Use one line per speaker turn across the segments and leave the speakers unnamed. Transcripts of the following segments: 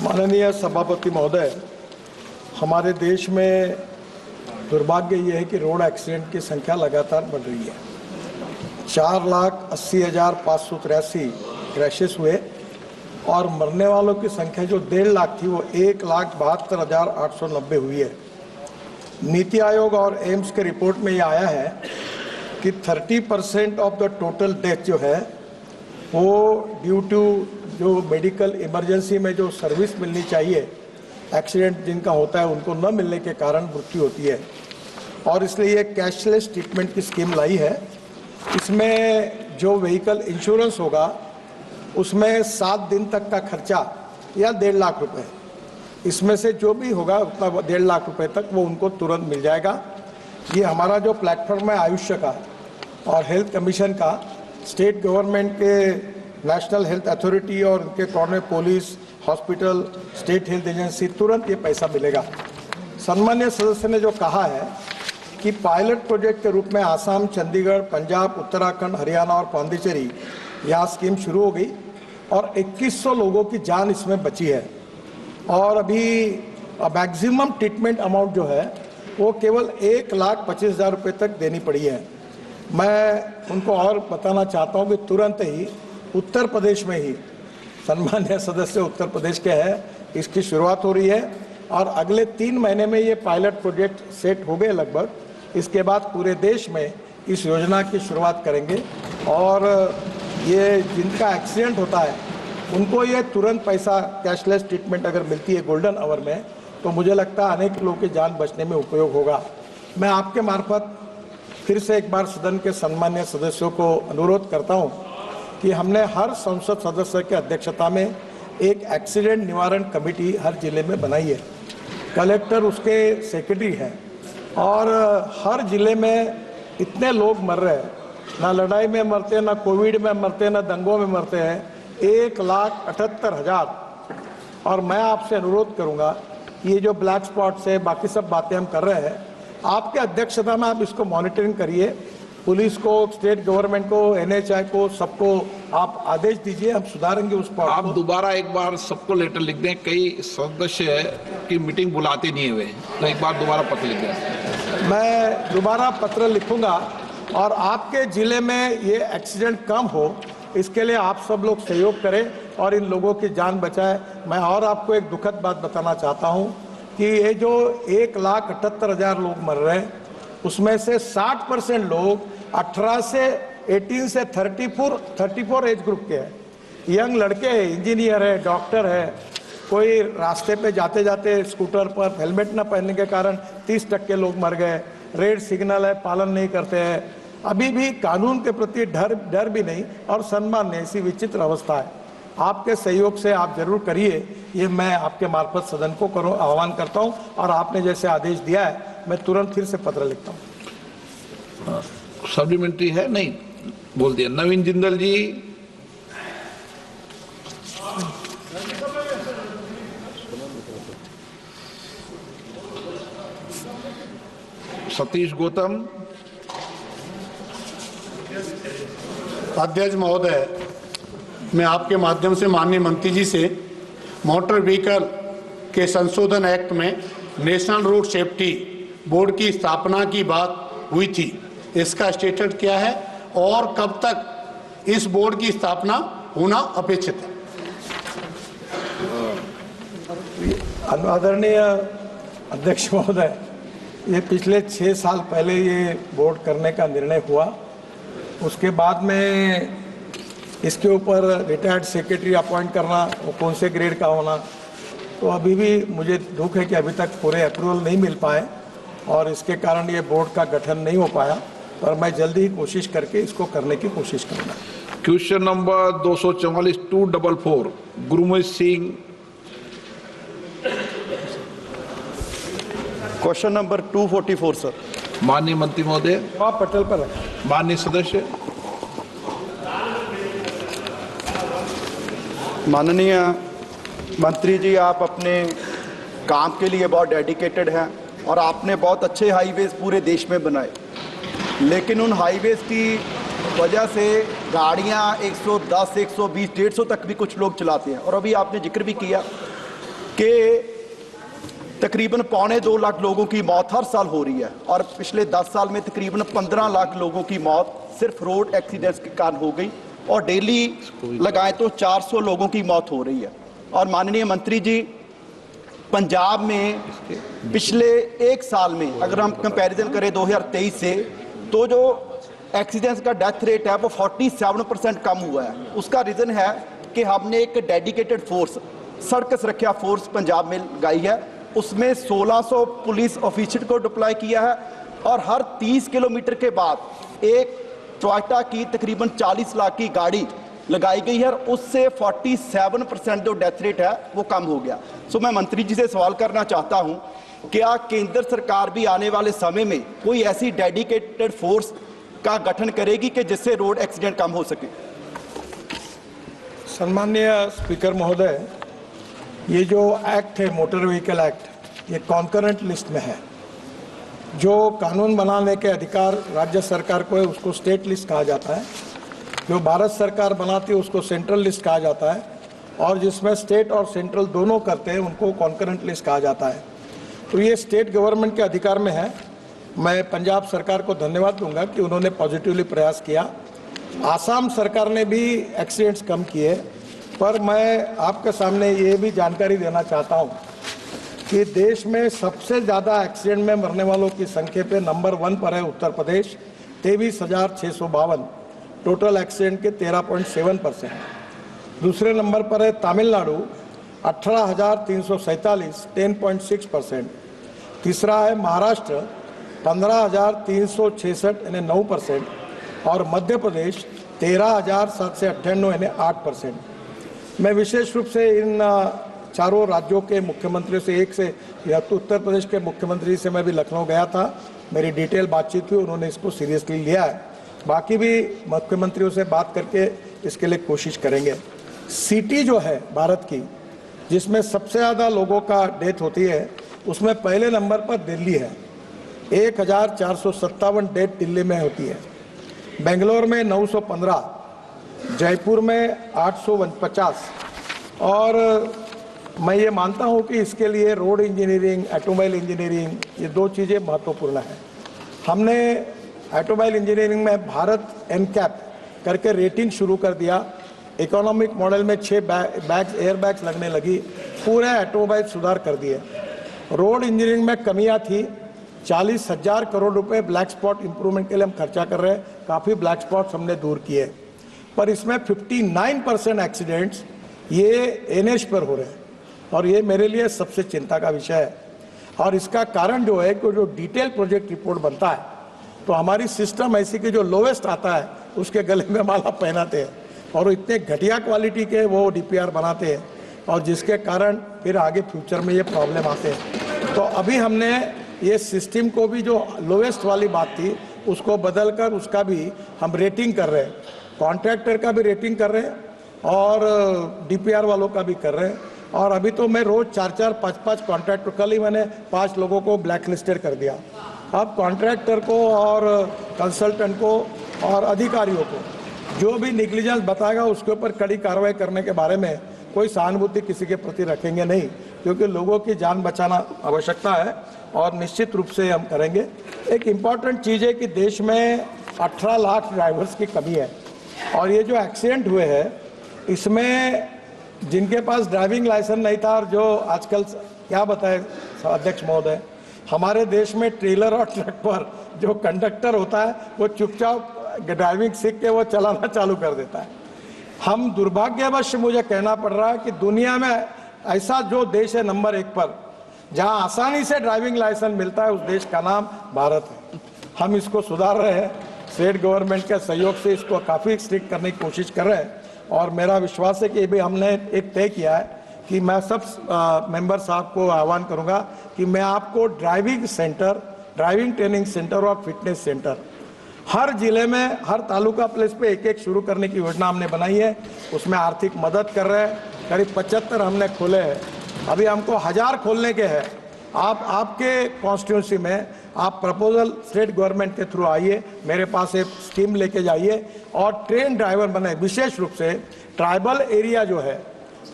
माननीय सभापति महोदय, हमारे देश में दुर्भाग्य ये है कि रोड एक्सीडेंट की संख्या लगातार बढ़ रही है। 4,80,583 क्रैशेस हुए और मरने वालों की संख्या जो 1.5 लाख थी वो 1,72,890 हुई है। नीति आयोग और एम्स के रिपोर्ट में ये आया है कि 30% ऑफ द टोटल डेथ जो है वो ड्यू टू जो मेडिकल इमरजेंसी में जो सर्विस मिलनी चाहिए, एक्सीडेंट जिनका होता है उनको न मिलने के कारण मृत्यु होती है। और इसलिए ये कैशलेस ट्रीटमेंट की स्कीम लाई है। इसमें जो व्हीकल इंश्योरेंस होगा उसमें 7 दिन तक का खर्चा या 1.5 लाख रुपए, इसमें से जो भी होगा उतना 1.5 लाख रुपए तक वो उनको तुरंत मिल जाएगा। ये हमारा जो प्लेटफॉर्म है आयुष्य का और हेल्थ कमीशन का, स्टेट गवर्नमेंट के नेशनल हेल्थ अथॉरिटी और उनके coordinate police, hospital, state health agency, तुरंत ये पैसा मिलेगा। सम्मान्य सदस्य ने जो कहा है कि पायलट प्रोजेक्ट के रूप में आसाम, चंडीगढ़, पंजाब, उत्तराखंड, हरियाणा और पांडिचेरी यहाँ स्कीम शुरू हो गई और 2100 लोगों की जान इसमें बची है। और अभी मैक्सिमम ट्रीटमेंट अमाउंट जो है वो केवल 1,25,000 रुपये तक देनी पड़ी है। मैं उनको और बताना चाहता हूँ कि तुरंत ही उत्तर प्रदेश में ही, सम्मान्य सदस्य उत्तर प्रदेश के हैं, इसकी शुरुआत हो रही है और अगले 3 महीने में ये पायलट प्रोजेक्ट सेट हो गए लगभग। इसके बाद पूरे देश में इस योजना की शुरुआत करेंगे और ये जिनका एक्सीडेंट होता है उनको ये तुरंत पैसा कैशलेस ट्रीटमेंट अगर मिलती है गोल्डन आवर में, तो मुझे लगता है अनेक लोगों की जान बचने में उपयोग होगा। मैं आपके मार्फत फिर से एक बार सदन के सम्मान्य सदस्यों को अनुरोध करता हूं कि हमने हर संसद सदस्य के अध्यक्षता में एक एक्सीडेंट निवारण कमेटी हर जिले में बनाई है। कलेक्टर उसके सेक्रेटरी हैं और हर जिले में इतने लोग मर रहे हैं, ना लड़ाई में मरते हैं, ना कोविड में मरते हैं, ना दंगों में मरते हैं, 1,78,000। और मैं आपसे अनुरोध करूंगा, ये जो ब्लैक स्पॉट से बाकी सब बातें हम कर रहे हैं, आपके अध्यक्षता में आप इसको मॉनिटरिंग करिए। पुलिस को, स्टेट गवर्नमेंट को, NHI को, सबको आप आदेश दीजिए, हम सुधारेंगे उस पर।
आप दोबारा एक बार सबको लेटर लिख दें। कई सदस्य की मीटिंग बुलाते नहीं हुए, तो एक बार दोबारा पत्र लिख दें।
मैं दोबारा पत्र लिखूंगा और आपके जिले में ये एक्सीडेंट कम हो, इसके लिए आप सब लोग सहयोग करें और इन लोगों की जान बचाएं। मैं और आपको एक दुखद बात बताना चाहता हूं कि ये जो 1,78,000 लोग मर रहे हैं उसमें से 60% लोग 18 से 34 एज ग्रुप के हैं। यंग लड़के हैं, इंजीनियर है, डॉक्टर है। कोई रास्ते पे जाते जाते स्कूटर पर हेलमेट न पहनने के कारण 30% लोग मर गए। रेड सिग्नल है, पालन नहीं करते हैं। अभी भी कानून के प्रति डर भी नहीं और सम्मान नहीं, ऐसी विचित्र अवस्था है। आपके सहयोग से आप जरूर करिए, ये मैं आपके मार्फत सदन को आह्वान करता हूं और आपने जैसे आदेश दिया है मैं तुरंत फिर से पत्र लिखता हूं।
सप्लीमेंट्री है? नहीं, बोल दिया। नवीन जिंदल जी। सतीश गौतम।
अध्यक्ष महोदय, मैं आपके माध्यम से माननीय मंत्री जी से मोटर व्हीकल के संशोधन एक्ट में नेशनल रोड सेफ्टी बोर्ड की स्थापना की बात हुई थी, इसका स्टेटस क्या है और कब तक इस बोर्ड की स्थापना होना अपेक्षित है?
आदरणीय अध्यक्ष महोदय, ये पिछले 6 साल पहले ये बोर्ड करने का निर्णय हुआ। उसके बाद में इसके ऊपर रिटायर्ड सेक्रेटरी अपॉइंट करना, वो कौन से ग्रेड का होना, तो अभी भी मुझे दुख है कि अभी तक पूरे अप्रूवल नहीं मिल पाए और इसके कारण ये बोर्ड का गठन नहीं हो पाया, पर मैं जल्दी ही कोशिश करके इसको करने की कोशिश करूँगा।
Question number 244 244 Gurmeet Singh.
Question number 244 sir.
माननीय मंत्री महोदय।
पटल पर रखें।
माननीय सदस्य।
माननीय मंत्री जी, आप अपने काम के लिए बहुत डेडिकेटेड हैं और आपने बहुत अच्छे हाईवेज पूरे देश में बनाए, लेकिन उन हाईवेज की वजह से गाड़ियां 110, 120, 150 तक भी कुछ लोग चलाते हैं। और अभी आपने जिक्र भी किया कि तकरीबन 1.25 लाख लोगों की मौत हर साल हो रही है और पिछले 10 साल में तकरीबन 15 लाख लोगों की मौत सिर्फ रोड एक्सीडेंट्स के कारण हो गई और डेली लगाएं तो 400 लोगों की मौत हो रही है। और माननीय मंत्री जी, पंजाब में पिछले एक साल में अगर हम कंपैरिजन करें 2023 से, तो जो एक्सीडेंट्स का डेथ रेट है वो 47% कम हुआ है। उसका रीज़न है कि हमने एक डेडिकेटेड फोर्स, सड़क सुरक्षा फोर्स पंजाब में लगाई है। उसमें 1600 पुलिस ऑफिसर को डिप्लॉय किया है और हर 30 किलोमीटर के बाद एक टोयोटा की तकरीबन 40 लाख की गाड़ी लगाई गई है और उससे 47% जो डेथ रेट है वो कम हो गया। सो मैं मंत्री जी से सवाल करना चाहता हूं, क्या केंद्र सरकार भी आने वाले समय में कोई ऐसी डेडिकेटेड फोर्स का गठन करेगी कि जिससे रोड एक्सीडेंट कम हो सके?
सम्माननीय स्पीकर महोदय, ये जो एक्ट है मोटर व्हीकल एक्ट, ये कॉन्करेंट लिस्ट में है। जो कानून बनाने के अधिकार राज्य सरकार को है उसको स्टेट लिस्ट कहा जाता है, जो भारत सरकार बनाती है उसको सेंट्रल लिस्ट कहा जाता है और जिसमें स्टेट और सेंट्रल दोनों करते हैं उनको कॉन्करेंट लिस्ट कहा जाता है। तो ये स्टेट गवर्नमेंट के अधिकार में है। मैं पंजाब सरकार को धन्यवाद दूंगा कि उन्होंने पॉजिटिवली प्रयास किया। आसाम सरकार ने भी एक्सीडेंट्स कम किए, पर मैं आपके सामने ये भी जानकारी देना चाहता हूँ कि देश में सबसे ज़्यादा एक्सीडेंट में मरने वालों की संख्या पे नंबर 1 पर है उत्तर प्रदेश, 23,652, टोटल एक्सीडेंट के 13.7%। दूसरे नंबर पर है तमिलनाडु, 18,347, 10.6%। तीसरा है महाराष्ट्र, 15,366 यानी 9%। और मध्य प्रदेश 13,798 यानी 8%। मैं विशेष रूप से इन चारों राज्यों के मुख्यमंत्रियों से, एक से या तो उत्तर प्रदेश के मुख्यमंत्री से मैं भी लखनऊ गया था, मेरी डिटेल बातचीत हुई, उन्होंने इसको सीरियसली लिया है। बाकी भी मुख्यमंत्रियों से बात करके इसके लिए कोशिश करेंगे। सिटी जो है भारत की जिसमें सबसे ज़्यादा लोगों का डेथ होती है, उसमें पहले नंबर पर दिल्ली है, 1,457 डेथ दिल्ली में होती है। बेंगलोर में 915, जयपुर में 850। और मैं ये मानता हूँ कि इसके लिए रोड इंजीनियरिंग, ऑटोमोबाइल इंजीनियरिंग, ये 2 चीज़ें महत्वपूर्ण हैं। हमने ऑटोमोबाइल इंजीनियरिंग में भारत एनकैप करके रेटिंग शुरू कर दिया। इकोनॉमिक मॉडल में 6 बैग्स, एयर बैग्स लगने लगी, पूरे ऑटोमोबाइल सुधार कर दिए। रोड इंजीनियरिंग में कमियां थी, 40,000 करोड़ रुपए ब्लैक स्पॉट इंप्रूवमेंट के लिए हम खर्चा कर रहे हैं, काफ़ी ब्लैक स्पॉट्स हमने दूर किए। पर इसमें 59% एक्सीडेंट्स ये एनएच पर हो रहे हैं और ये मेरे लिए सबसे चिंता का विषय है। और इसका कारण जो है कि जो डिटेल प्रोजेक्ट रिपोर्ट बनता है तो हमारी सिस्टम ऐसी कि जो लोवेस्ट आता है उसके गले में माला पहनाते हैं और इतने घटिया क्वालिटी के वो डीपीआर बनाते हैं और जिसके कारण फिर आगे फ्यूचर में ये प्रॉब्लम आते हैं। तो अभी हमने ये सिस्टम को भी, जो लोवेस्ट वाली बात थी उसको बदल कर उसका भी हम रेटिंग कर रहे हैं, कॉन्ट्रैक्टर का भी रेटिंग कर रहे हैं और डीपीआर वालों का भी कर रहे हैं। और अभी तो मैं रोज 4-4, 5-5 कॉन्ट्रैक्टर, कल ही मैंने 5 लोगों को ब्लैक लिस्टेड कर दिया। अब कॉन्ट्रैक्टर को और कंसल्टेंट को और अधिकारियों को जो भी निग्लिजेंस बताएगा उसके ऊपर कड़ी कार्रवाई करने के बारे में कोई सहानुभूति किसी के प्रति रखेंगे नहीं, क्योंकि लोगों की जान बचाना आवश्यकता है और निश्चित रूप से हम करेंगे। एक इम्पॉर्टेंट चीज़ है कि देश में 18 लाख ड्राइवर्स की कमी है और ये जो एक्सीडेंट हुए हैं इसमें जिनके पास ड्राइविंग लाइसेंस नहीं था, और जो आजकल क्या बताए अध्यक्ष महोदय, हमारे देश में ट्रेलर और ट्रक पर जो कंडक्टर होता है वो चुपचाप ड्राइविंग सीख के वो चलाना चालू कर देता है। हम दुर्भाग्यवश मुझे कहना पड़ रहा है कि दुनिया में ऐसा जो देश है नंबर 1 पर जहां आसानी से ड्राइविंग लाइसेंस मिलता है, उस देश का नाम भारत है। हम इसको सुधार रहे हैं, स्टेट गवर्नमेंट के सहयोग से इसको काफ़ी स्ट्रिक्ट करने की कोशिश कर रहे हैं और मेरा विश्वास है कि भी हमने एक तय किया है कि मैं सब मेंबर साहब को आह्वान करूंगा कि मैं आपको driving centre, driving training centre और फिटनेस सेंटर हर जिले में, हर तालुका प्लेस पे एक शुरू करने की योजना हमने बनाई है। उसमें आर्थिक मदद कर रहे हैं, करीब 75 हमने खोले हैं, अभी हमको 1000 खोलने के हैं। आप आपके कॉन्स्टिट्यूंसी में आप प्रपोजल स्टेट गवर्नमेंट के थ्रू आइए, मेरे पास एक स्कीम लेके जाइए और ट्रेन ड्राइवर बने। विशेष रूप से ट्राइबल एरिया जो है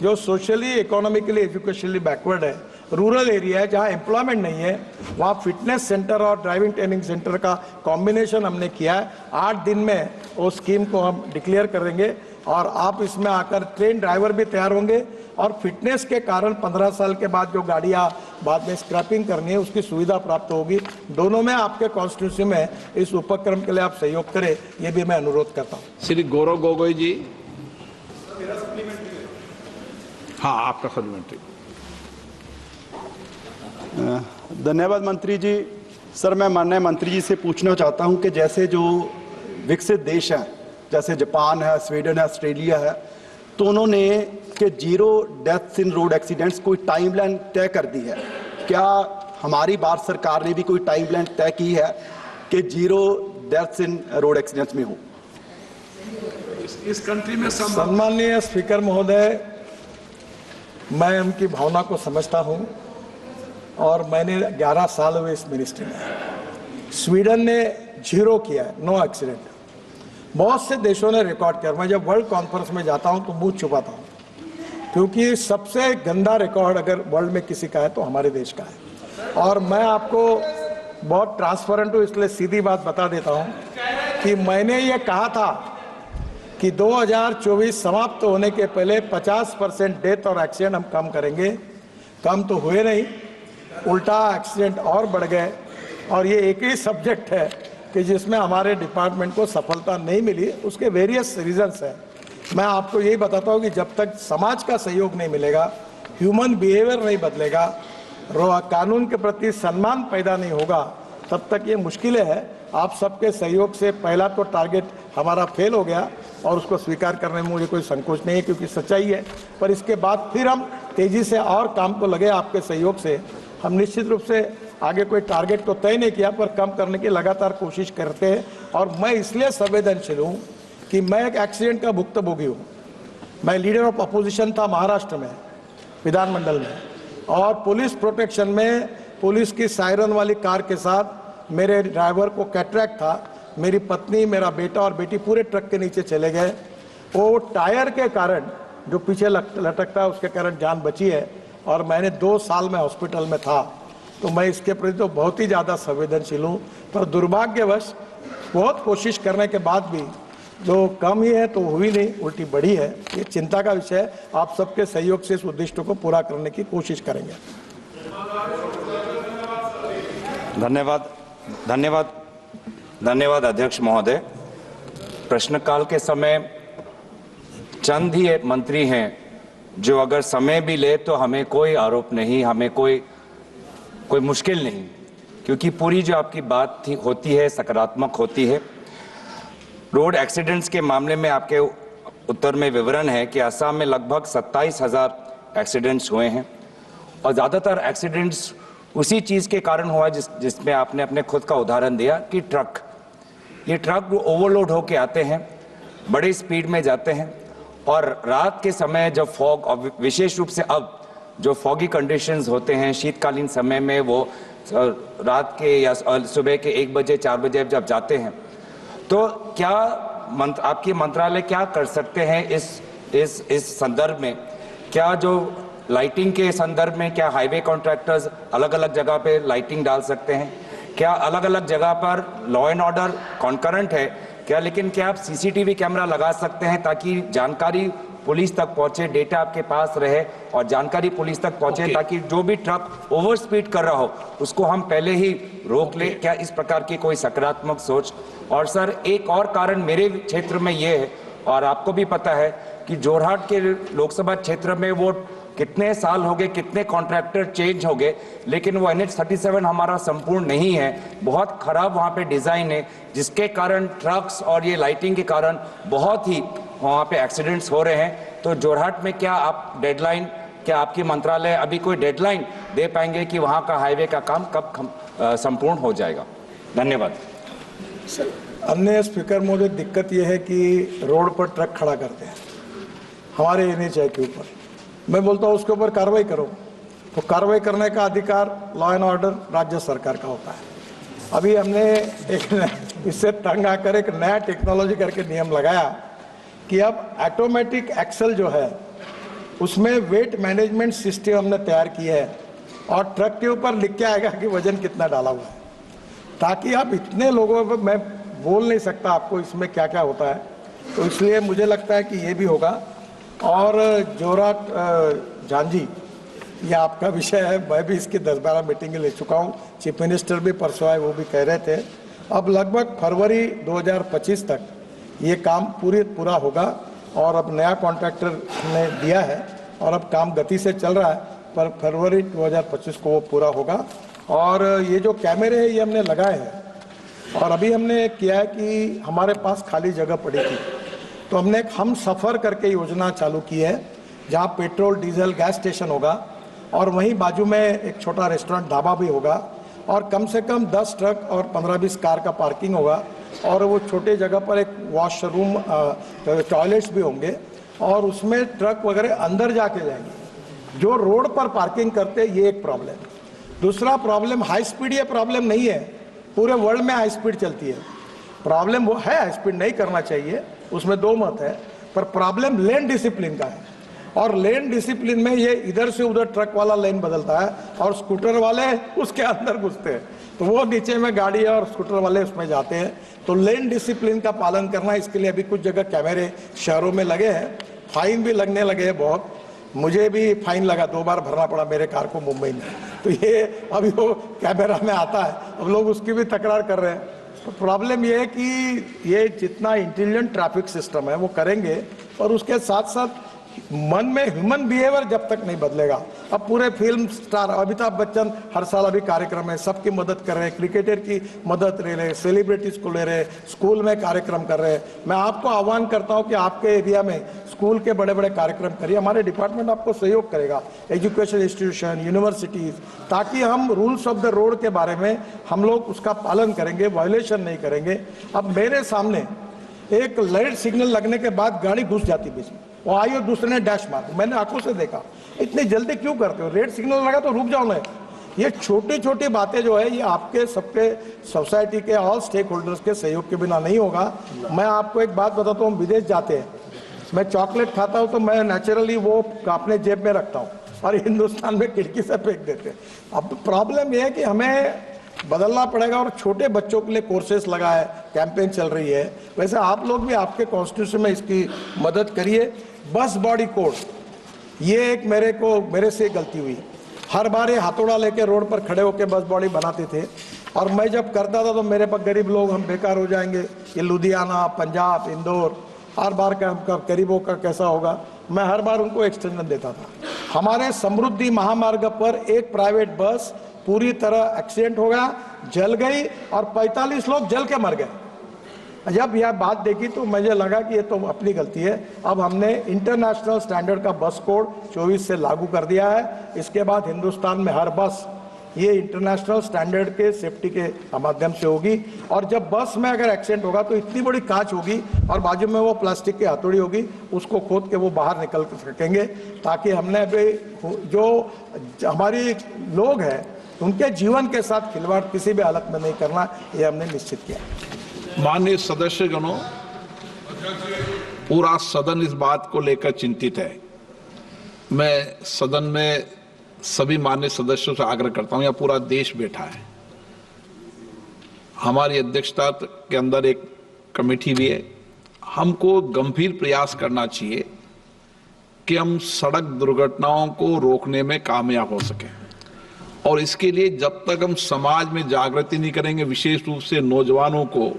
जो सोशली, इकोनॉमिकली, एजुकेशनली बैकवर्ड है, रूरल एरिया है, जहाँ एम्प्लॉयमेंट नहीं है, वहाँ फिटनेस सेंटर और ड्राइविंग ट्रेनिंग सेंटर का कॉम्बिनेशन हमने किया है। 8 दिन में वो स्कीम को हम डिक्लेयर करेंगे और आप इसमें आकर ट्रेन ड्राइवर भी तैयार होंगे और फिटनेस के कारण 15 साल के बाद जो गाड़ियाँ बाद में स्क्रैपिंग करनी है उसकी सुविधा प्राप्त होगी। दोनों में आपके कॉन्स्टिट्यूंसी में इस उपक्रम के लिए आप सहयोग करें, ये भी मैं अनुरोध करता हूँ।
श्री गौरव गोगोई जी। हाँ, आपका सप्लीमेंट्री।
धन्यवाद मंत्री जी। सर, मैं माननीय मंत्री जी से पूछना चाहता हूं कि जैसे जो विकसित देश हैं, जैसे जापान है, स्वीडन है, ऑस्ट्रेलिया है, तो उन्होंने कि 0 डेथ्स इन रोड एक्सीडेंट्स कोई टाइमलाइन तय कर दी है। क्या हमारी भारत सरकार ने भी कोई टाइमलाइन तय की है कि 0 डेथ्स इन रोड एक्सीडेंट्स में हो?
इस कंट्री में
सम्माननीय स्पीकर महोदय, मैं उनकी भावना को समझता हूं और मैंने 11 साल हुए इस मिनिस्ट्री में। स्वीडन ने 0 किया है, नो एक्सीडेंट। बहुत से देशों ने रिकॉर्ड किया। मैं जब वर्ल्ड कॉन्फ्रेंस में जाता हूं तो मुंह छुपाता हूं, क्योंकि सबसे गंदा रिकॉर्ड अगर वर्ल्ड में किसी का है तो हमारे देश का है। और मैं आपको बहुत ट्रांसपेरेंट हूं, इसलिए सीधी बात बता देता हूं कि मैंने ये कहा था कि 2024 समाप्त होने के पहले 50% डेथ और एक्सीडेंट हम कम करेंगे। कम तो हुए नहीं, उल्टा एक्सीडेंट और बढ़ गए। और ये एक ही सब्जेक्ट है कि जिसमें हमारे डिपार्टमेंट को सफलता नहीं मिली। उसके वेरियस रीजंस हैं। मैं आपको यही बताता हूँ कि जब तक समाज का सहयोग नहीं मिलेगा, ह्यूमन बिहेवियर नहीं बदलेगा, कानून के प्रति सम्मान पैदा नहीं होगा, तब तक ये मुश्किलें हैं। आप सबके सहयोग से पहला तो टारगेट हमारा फेल हो गया और उसको स्वीकार करने में मुझे कोई संकोच नहीं है, क्योंकि सच्चाई है। पर इसके बाद फिर हम तेजी से और काम को लगे आपके सहयोग से। हम निश्चित रूप से आगे कोई टारगेट तो तय नहीं किया, पर कम करने की लगातार कोशिश करते हैं। और मैं इसलिए संवेदनशील हूँ कि मैं एक एक्सीडेंट का भुक्तभोगी हूँ। मैं लीडर ऑफ अपोजिशन था महाराष्ट्र में, विधानमंडल में, और पुलिस प्रोटेक्शन में पुलिस की सायरन वाली कार के साथ मेरे ड्राइवर को कैटरैक्ट था। मेरी पत्नी, मेरा बेटा और बेटी पूरे ट्रक के नीचे चले गए। वो टायर के कारण, जो पीछे लटकता है, उसके कारण जान बची है। और मैंने 2 साल में हॉस्पिटल में था। तो मैं इसके प्रति तो बहुत ही ज़्यादा संवेदनशील हूँ। पर दुर्भाग्यवश बहुत कोशिश करने के बाद भी जो कम ही है तो हुई नहीं, उल्टी बढ़ी है। ये चिंता का विषय है। आप सबके सहयोग से इस उद्देश्य को पूरा करने की कोशिश करेंगे।
धन्यवाद धन्यवाद धन्यवाद अध्यक्ष महोदय। प्रश्नकाल के समय चंद ही एक मंत्री हैं जो अगर समय भी ले तो हमें कोई आरोप नहीं, हमें कोई मुश्किल नहीं, क्योंकि पूरी जो आपकी बात होती है सकारात्मक होती है। रोड एक्सीडेंट्स के मामले में आपके उत्तर में विवरण है कि असम में लगभग 27,000 एक्सीडेंट्स हुए हैं और ज़्यादातर एक्सीडेंट्स उसी चीज़ के कारण हुआ जिसमें आपने अपने खुद का उदाहरण दिया कि ये ट्रक ओवरलोड होके आते हैं, बड़ी स्पीड में जाते हैं और रात के समय जब फॉग, और विशेष रूप से अब जो फॉगी कंडीशंस होते हैं शीतकालीन समय में, वो रात के या सुबह के 1 बजे 4 बजे जब जाते हैं, तो क्या आपकी मंत्रालय क्या कर सकते हैं इस संदर्भ में? क्या जो लाइटिंग के संदर्भ में क्या हाईवे कॉन्ट्रैक्टर्स अलग अलग जगह पे लाइटिंग डाल सकते हैं? क्या अलग अलग जगह पर लॉ एंड ऑर्डर कॉन्करेंट है क्या, लेकिन क्या आप सीसीटीवी कैमरा लगा सकते हैं ताकि जानकारी पुलिस तक पहुंचे, डेटा आपके पास रहे और जानकारी पुलिस तक पहुंचे ताकि जो भी ट्रक ओवर स्पीड कर रहा हो उसको हम पहले ही रोक ले? क्या इस प्रकार की कोई सकारात्मक सोच? और सर, एक और कारण मेरे क्षेत्र में ये है और आपको भी पता है कि जोरहाट के लोकसभा क्षेत्र में वो कितने साल हो गए, कितने कॉन्ट्रैक्टर चेंज हो गए, लेकिन वो NH37 हमारा संपूर्ण नहीं है। बहुत खराब वहाँ पे डिज़ाइन है, जिसके कारण ट्रक्स और ये लाइटिंग के कारण बहुत ही वहाँ पे एक्सीडेंट्स हो रहे हैं। तो जोरहाट में क्या आप डेडलाइन, क्या आपकी मंत्रालय अभी कोई डेडलाइन दे पाएंगे कि वहाँ का हाईवे का काम कब संपूर्ण हो जाएगा? धन्यवाद।
अन्य स्पीकर महोदय, दिक्कत यह है कि रोड पर ट्रक खड़ा करते हैं हमारे NH के ऊपर। मैं बोलता हूँ उसके ऊपर कार्रवाई करो, तो कार्रवाई करने का अधिकार लॉ एंड ऑर्डर राज्य सरकार का होता है। अभी हमने एक इससे तंग आकर एक नया टेक्नोलॉजी करके नियम लगाया कि अब ऑटोमेटिक एक्सल जो है उसमें वेट मैनेजमेंट सिस्टम हमने तैयार किया है और ट्रक के ऊपर लिख के आएगा कि वजन कितना डाला हुआ है, ताकि आप इतने लोगों पर, मैं बोल नहीं सकता आपको इसमें क्या क्या होता है, तो इसलिए मुझे लगता है कि ये भी होगा। और जोराट झांझी, ये आपका विषय है, मैं भी इसकी 10-12 मीटिंगें ले चुका हूँ, चीफ मिनिस्टर भी परसों आए, वो भी कह रहे थे। अब लगभग फरवरी 2025 तक ये काम पूरा होगा और अब नया कॉन्ट्रैक्टर ने दिया है और अब काम गति से चल रहा है, पर फरवरी 2025 को वो पूरा होगा। और ये जो कैमरे हैं ये हमने लगाए हैं और अभी हमने किया है कि हमारे पास खाली जगह पड़ी थी, तो हमने एक हम सफ़र करके योजना चालू की है, जहाँ पेट्रोल डीजल गैस स्टेशन होगा और वहीं बाजू में एक छोटा रेस्टोरेंट ढाबा भी होगा और कम से कम 10 ट्रक और 15-20 कार का पार्किंग होगा और वो छोटे जगह पर एक वॉशरूम टॉयलेट्स भी होंगे और उसमें ट्रक वगैरह अंदर जाके जाएंगे। जो रोड पर पार्किंग करते हैं ये एक प्रॉब्लम। दूसरा प्रॉब्लम हाई स्पीड, ये प्रॉब्लम नहीं है, पूरे वर्ल्ड में हाई स्पीड चलती है। प्रॉब्लम वो है हाई स्पीड नहीं करना चाहिए, उसमें दो मत है, पर प्रॉब्लम लेन डिसिप्लिन का है। और लेन डिसिप्लिन में ये इधर से उधर ट्रक वाला लेन बदलता है और स्कूटर वाले उसके अंदर घुसते हैं, तो वो नीचे में गाड़ी और स्कूटर वाले उसमें जाते हैं। तो लेन डिसिप्लिन का पालन करना, इसके लिए अभी कुछ जगह कैमरे शहरों में लगे हैं, फाइन भी लगने लगे हैं बहुत। मुझे भी फाइन लगा, 2 बार भरना पड़ा मेरे कार को मुंबई में, तो ये अभी वो कैमरा में आता है, अब लोग उसकी भी तकरार कर रहे हैं। तो प्रॉब्लम ये है कि ये जितना इंटेलिजेंट ट्रैफिक सिस्टम है वो करेंगे, और उसके साथ साथ मन में ह्यूमन बिहेवियर जब तक नहीं बदलेगा। अब पूरे फिल्म स्टार अमिताभ बच्चन हर साल अभी कार्यक्रम है, सबकी मदद कर रहे हैं, क्रिकेटर की मदद ले रहे हैं, सेलिब्रिटीज को ले रहे हैं, स्कूल में कार्यक्रम कर रहे हैं। मैं आपको आह्वान करता हूं कि आपके एरिया में स्कूल के बड़े बड़े कार्यक्रम करिए, हमारे डिपार्टमेंट आपको सहयोग करेगा, एजुकेशन इंस्टीट्यूशन, यूनिवर्सिटीज, ताकि हम रूल्स ऑफ द रोड के बारे में हम लोग उसका पालन करेंगे, वायोलेशन नहीं करेंगे। अब मेरे सामने एक लाइट सिग्नल लगने के बाद गाड़ी घुस जाती बीच में, वो आई और दूसरे ने डैश मार, मैंने आंखों से देखा। इतनी जल्दी क्यों करते हो? रेड सिग्नल लगा तो रुक जाओ ना। ये छोटी छोटी बातें जो है ये आपके सबके सोसाइटी के ऑल स्टेक होल्डर्स के सहयोग के बिना नहीं होगा। मैं आपको एक बात बताता हूँ, विदेश जाते हैं, मैं चॉकलेट खाता हूँ तो मैं नेचुरली वो अपने जेब में रखता हूँ और हिंदुस्तान में खिड़की से फेंक देते हैं। अब प्रॉब्लम यह है कि हमें बदलना पड़ेगा और छोटे बच्चों के लिए कोर्सेस लगा है, कैंपेन चल रही है। वैसे आप लोग भी आपके कॉन्स्टिट्यूशन में इसकी मदद करिए। बस बॉडी कोड, ये एक मेरे से गलती हुई। हर बार ये हाथोड़ा लेके रोड पर खड़े होकर बस बॉडी बनाते थे और मैं जब करता था तो मेरे पास गरीब लोग, हम बेकार हो जाएंगे, ये लुधियाना, पंजाब, इंदौर, हर बार का गरीबों का कैसा होगा। मैं हर बार उनको एक्सटेंशन देता था। हमारे समृद्धि महामार्ग पर एक प्राइवेट बस पूरी तरह एक्सीडेंट हो गया, जल गई और 45 लोग जल के मर गए। जब यह बात देखी तो मुझे लगा कि ये तो अपनी गलती है। अब हमने इंटरनेशनल स्टैंडर्ड का बस कोड 24 से लागू कर दिया है। इसके बाद हिंदुस्तान में हर बस ये इंटरनेशनल स्टैंडर्ड के सेफ्टी के माध्यम से होगी। और जब बस में अगर एक्सीडेंट होगा तो इतनी बड़ी कांच होगी और बाजू में वो प्लास्टिक की हथौड़ी होगी, उसको खोद के वो बाहर निकल सकेंगे, ताकि हमने अभी जो हमारी लोग हैं उनके जीवन के साथ खिलवाड़ किसी भी हालत में नहीं करना, ये हमने निश्चित किया।
माननीय सदस्यगणों, पूरा सदन इस बात को लेकर चिंतित है। मैं सदन में सभी माननीय सदस्यों से आग्रह करता हूं, या पूरा देश बैठा है, हमारी अध्यक्षता के अंदर एक कमेटी भी है। हमको गंभीर प्रयास करना चाहिए कि हम सड़क दुर्घटनाओं को रोकने में कामयाब हो सकें, और इसके लिए जब तक हम समाज में जागृति नहीं करेंगे, विशेष रूप से नौजवानों को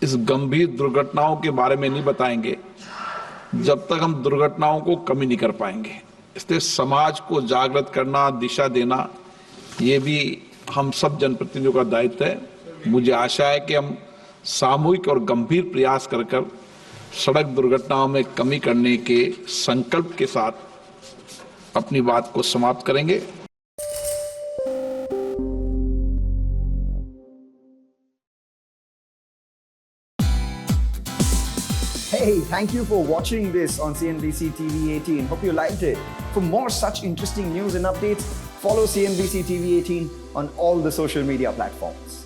इस गंभीर दुर्घटनाओं के बारे में नहीं बताएंगे, जब तक हम दुर्घटनाओं को कमी नहीं कर पाएंगे। इसलिए समाज को जागृत करना, दिशा देना, ये भी हम सब जनप्रतिनिधियों का दायित्व है। मुझे आशा है कि हम सामूहिक और गंभीर प्रयास कर सड़क दुर्घटनाओं में कमी करने के संकल्प के साथ अपनी बात को समाप्त करेंगे।
Hey, thank you for watching this on CNBC TV 18. Hope you liked it. For more such interesting news and updates, follow CNBC TV 18 on all the social media platforms.